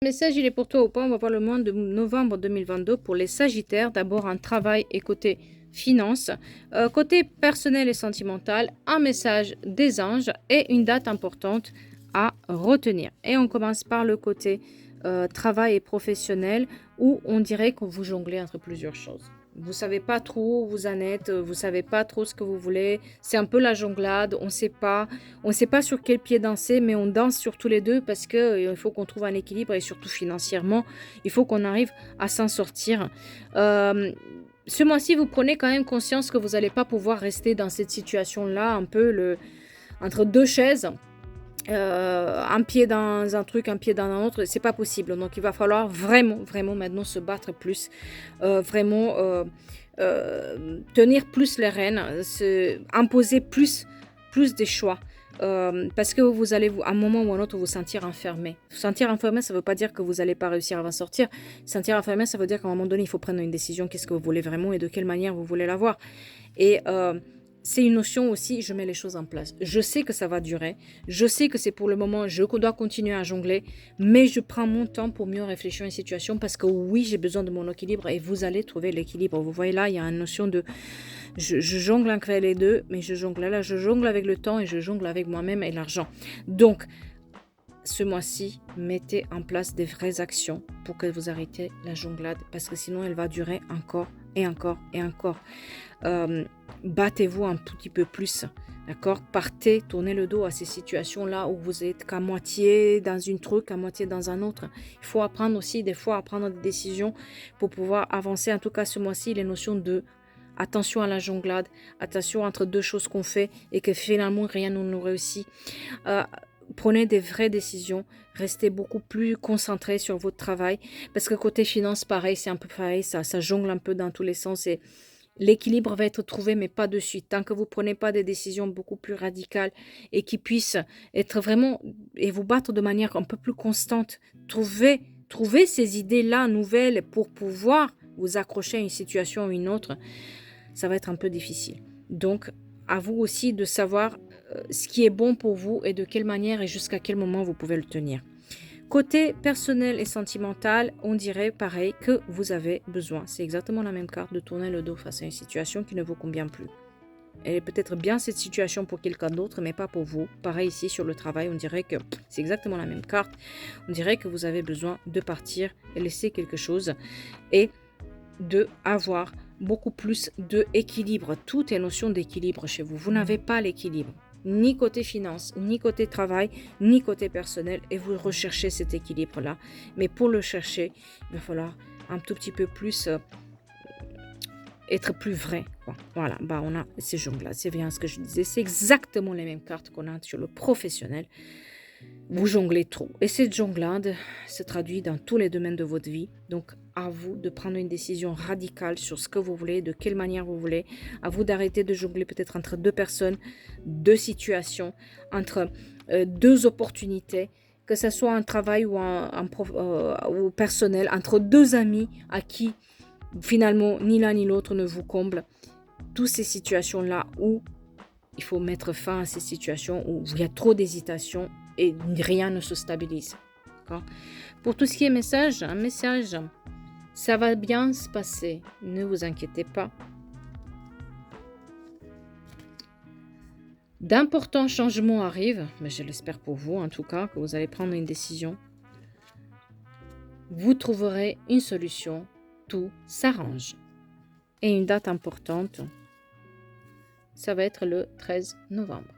message, il est pour toi ou pas? On va voir le mois de novembre 2022 pour les Sagittaires. D'abord, un travail et côté finance. Côté personnel et sentimental, un message des anges et une date importante à retenir. Et on commence par le côté travail et professionnel où on dirait que vous jonglez entre plusieurs choses. Vous savez pas trop où vous en êtes, vous savez pas trop ce que vous voulez. C'est un peu la jonglade, on sait pas sur quel pied danser, mais on danse sur tous les deux parce que il faut qu'on trouve un équilibre et surtout financièrement, il faut qu'on arrive à s'en sortir. Euh, Ce mois-ci, vous prenez quand même conscience que vous n'allez pas pouvoir rester dans cette situation-là, un peu entre deux chaises. Un pied dans un truc, un pied dans un autre, c'est pas possible. Donc il va falloir vraiment maintenant se battre plus, vraiment tenir plus les rênes, imposer plus des choix. Parce que vous allez, à un moment ou à un autre, vous sentir enfermé. Vous sentir enfermé, ça ne veut pas dire que vous n'allez pas réussir à en sortir. Sentir enfermé, ça veut dire qu'à un moment donné, il faut prendre une décision. Qu'est-ce que vous voulez vraiment et de quelle manière vous voulez l'avoir. Et c'est une notion aussi, je mets les choses en place. Je sais que ça va durer. Je sais que c'est pour le moment, je dois continuer à jongler. Mais je prends mon temps pour mieux réfléchir à une situation parce que oui, j'ai besoin de mon équilibre et vous allez trouver l'équilibre. Vous voyez là, il y a une notion de... Je jongle entre les deux, mais je jongle avec le temps et je jongle avec moi-même et l'argent. Donc, ce mois-ci, mettez en place des vraies actions pour que vous arrêtez la jonglade parce que sinon, elle va durer encore et encore et encore. Battez-vous un tout petit peu plus, d'accord? Partez, tournez le dos à ces situations-là où vous êtes qu'à moitié dans une truc, à moitié dans un autre. Il faut apprendre aussi des fois à prendre des décisions pour pouvoir avancer. En tout cas, ce mois-ci, les notions de attention à la jonglade, attention entre deux choses qu'on fait et que finalement rien ne nous réussit. Prenez des vraies décisions, restez beaucoup plus concentré sur votre travail parce que côté finance, pareil, c'est un peu pareil, ça jongle un peu dans tous les sens et l'équilibre va être trouvé, mais pas de suite. Tant que vous ne prenez pas des décisions beaucoup plus radicales et qui puissent être vraiment et vous battre de manière un peu plus constante, trouver ces idées-là nouvelles pour pouvoir vous accrocher à une situation ou une autre, ça va être un peu difficile. Donc, à vous aussi de savoir ce qui est bon pour vous et de quelle manière et jusqu'à quel moment vous pouvez le tenir. Côté personnel et sentimental, on dirait pareil que vous avez besoin. C'est exactement la même carte de tourner le dos face à une situation qui ne vous convient plus. Elle est peut-être bien cette situation pour quelqu'un d'autre, mais pas pour vous. Pareil ici sur le travail, on dirait que c'est exactement la même carte. On dirait que vous avez besoin de partir et laisser quelque chose et de avoir beaucoup plus d'équilibre. Tout est notion d'équilibre chez vous. Vous n'avez pas l'équilibre. Ni côté finance, ni côté travail, ni côté personnel. Et vous recherchez cet équilibre-là. Mais pour le chercher, il va falloir un tout petit peu plus être plus vrai. Quoi. Voilà, on a ces jongles-là. C'est bien ce que je disais. C'est exactement les mêmes cartes qu'on a sur le professionnel. Vous jonglez trop. Et cette jonglade se traduit dans tous les domaines de votre vie. Donc, à vous de prendre une décision radicale sur ce que vous voulez, de quelle manière vous voulez. À vous d'arrêter de jongler peut-être entre deux personnes, deux situations, entre deux opportunités, que ce soit un travail ou ou personnel, entre deux amis à qui finalement ni l'un ni l'autre ne vous comble. Toutes ces situations-là où il faut mettre fin à ces situations où il y a trop d'hésitation et rien ne se stabilise. D'accord? Pour tout ce qui est message, un message, ça va bien se passer, ne vous inquiétez pas. D'importants changements arrivent, mais je l'espère pour vous en tout cas, que vous allez prendre une décision. Vous trouverez une solution, tout s'arrange. Et une date importante, ça va être le 13 novembre.